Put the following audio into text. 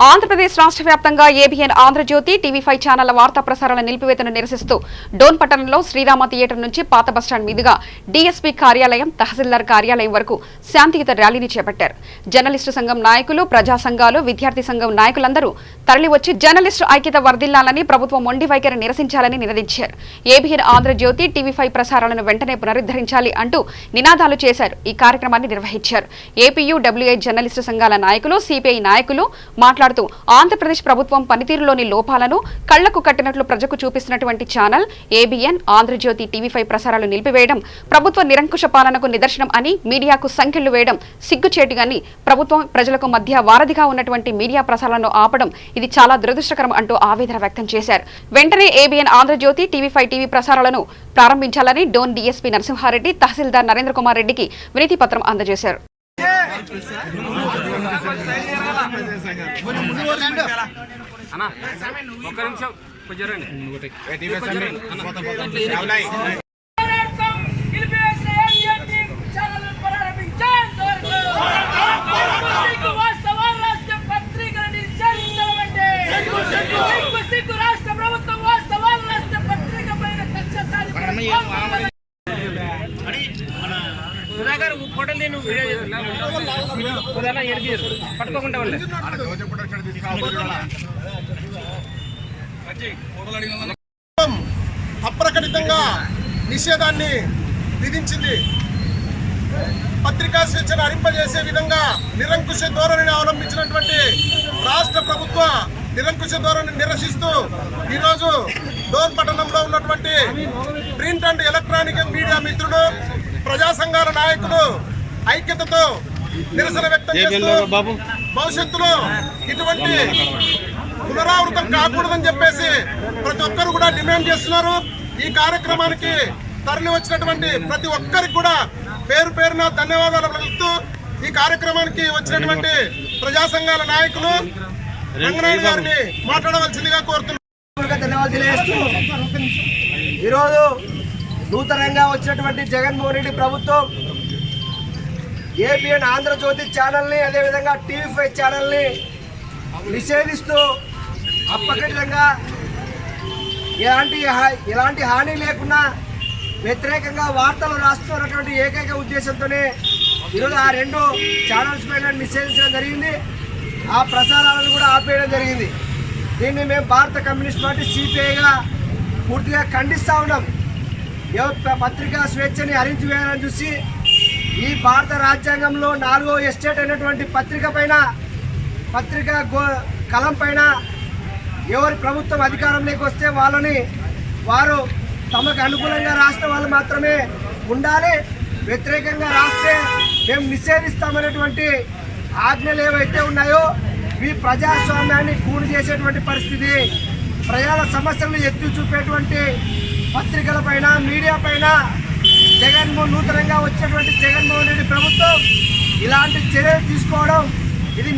ఆంధ్రప్రదేశ్ రాష్ట్ర వ్యాప్తంగా ABN Andhra Jyothi TV5 ఛానళ్ల వార్తా ప్రసారాల నిలిపివేతను నిరసిస్తూ డోన్ పట్టణంలో శ్రీరామ థియేటర్ నుంచి పాత బస్టాండ్ మీదుగా డీఎస్పీ కార్యాలయం, తహసీల్దార్ కార్యాలయం వరకు శాంతియుత ర్యాలీని చేపట్టారు. జర్నలిస్టు సంఘం నాయకులు, ప్రజా సంఘాలు, విద్యార్థి సంఘం నాయకులందరూ తరలివచ్చి జర్నలిస్టు ఐక్యత వర్ధిల్లాలని, ప్రభుత్వం మొండి వైఖరి నిరసించాలని నినదించారు. ఏబీఎన్ ఆంధ్రజ్యోతి టీవీ5 ప్రసారాలను వెంటనే పునరుద్ధరించాలి అంటూ నినాదాలు చేశారు. ఈ కార్యక్రమాన్ని నిర్వహించారు. ఏపీయూడబ్ల్యూఐ జర్నలిస్టు సంఘాల నాయకులు, సిపిఐ నాయకులు మాట్లాడుతూ ఆంధ్రప్రదేశ్ ప్రభుత్వం పనితీరులోని లోపాలను కళ్లకు కట్టినట్లు ప్రజలకు చూపిస్తున్నటువంటి ఛానల్ ఏబీఎన్ ఆంధ్రజ్యోతి టీవీ5 ప్రసారాలు నిలిపివేయడం ప్రభుత్వ నిరంకుశ పాలనకు నిదర్శనం అని, మీడియాకు సంఖ్యలు వేయడం సిగ్గుచేటుగాని, ప్రభుత్వం ప్రజలకు మధ్య వారధిగా ఉన్నటువంటి మీడియా ప్రసారాలను ఆపడం ఇది చాలా దురదృష్టకరం అంటూ ఆవేదన వ్యక్తం చేశారు. వెంటనే ఏబీఎన్ ఆంధ్రజ్యోతి టీవీ5 టీవీ ప్రసారాలను ప్రారంభించాలని డోన్ డీఎస్పీ నరసింహారెడ్డి, తహసీల్దార్ నరేంద్ర కుమార్ రెడ్డికి వినతి పత్రం అందజేశారు. అప్రకటితంగా నిషేధాన్ని విధించింది. పత్రికా స్వేచ్ఛను హరింపజేసే విధంగా నిరంకుశ ధోరణిని అవలంబించినటువంటి రాష్ట్ర ప్రభుత్వ నిరంకుశ ధోరణిని నిరసిస్తూ ఈరోజు డోన్ పట్టణంలో ఉన్నటువంటి ప్రింట్ అండ్ ఎలక్ట్రానిక్ మీడియా మిత్రులు, ప్రజా సంఘాల నాయకులు ఐక్యతతో నిరసన వ్యక్తం చేస్తూ భవిష్యత్తులో ఇటువంటి పునరావృతం కాకూడదని చెప్పేసి ప్రతి ఒక్కరు కూడా డిమాండ్ చేస్తున్నారు. ఈ కార్యక్రమానికి తరలి వచ్చినటువంటి ప్రతి ఒక్కరికి కూడా పేరు పేరున ధన్యవాదాలు తెలుపుతూ ఈ కార్యక్రమానికి వచ్చినటువంటి ప్రజా సంఘాల నాయకులు రంగనాయుడు గారిని మాట్లాడవలసిందిగా కోరుతున్నారు. ధన్యవాదాలు తెలియజేస్తూ ఈరోజు నూతనంగా వచ్చినటువంటి జగన్మోహన్ రెడ్డి ప్రభుత్వం ఏబీఎన్ ఆంధ్రజ్యోతి ఛానల్ని, అదేవిధంగా టీవీ5 ఛానల్ని నిషేధిస్తూ అప్రకటితంగా ఎలాంటి హాని లేకుండా వ్యతిరేకంగా వార్తలు రాస్తున్నటువంటి ఏకైక ఉద్దేశంతోనే ఈరోజు ఆ 2 ఛానల్స్ పైన నిషేధించడం జరిగింది. ఆ ప్రసారాలను కూడా ఆపేయడం జరిగింది. దీన్ని మేము భారత కమ్యూనిస్ట్ పార్టీ సిపిఐగా పూర్తిగా ఖండిస్తూ ఉన్నాం. పత్రికా స్వేచ్ఛని హరించివేయాలని చూసి ఈ భారత రాజ్యాంగంలో 4వ ఎస్టేట్ అయినటువంటి పత్రికా కలం పైన ఎవరి ప్రభుత్వం అధికారంలోకి వస్తే వారు తమకు అనుకూలంగా రాసిన వాళ్ళు మాత్రమే ఉండాలి, వ్యతిరేకంగా రాస్తే మేము నిషేధిస్తామనేటువంటి ఆజ్ఞలు ఏవైతే ఉన్నాయో ఈ ప్రజాస్వామ్యాన్ని కూని చేసేటువంటి పరిస్థితి, ప్రజల సమస్యలను ఎత్తి చూపేటువంటి పత్రికల పైన, మీడియా పైన నూతనంగా వచ్చినటువంటి జగన్మోహన్ రెడ్డి ప్రభుత్వం ఇలాంటి చర్యలు తీసుకోవడం ఇది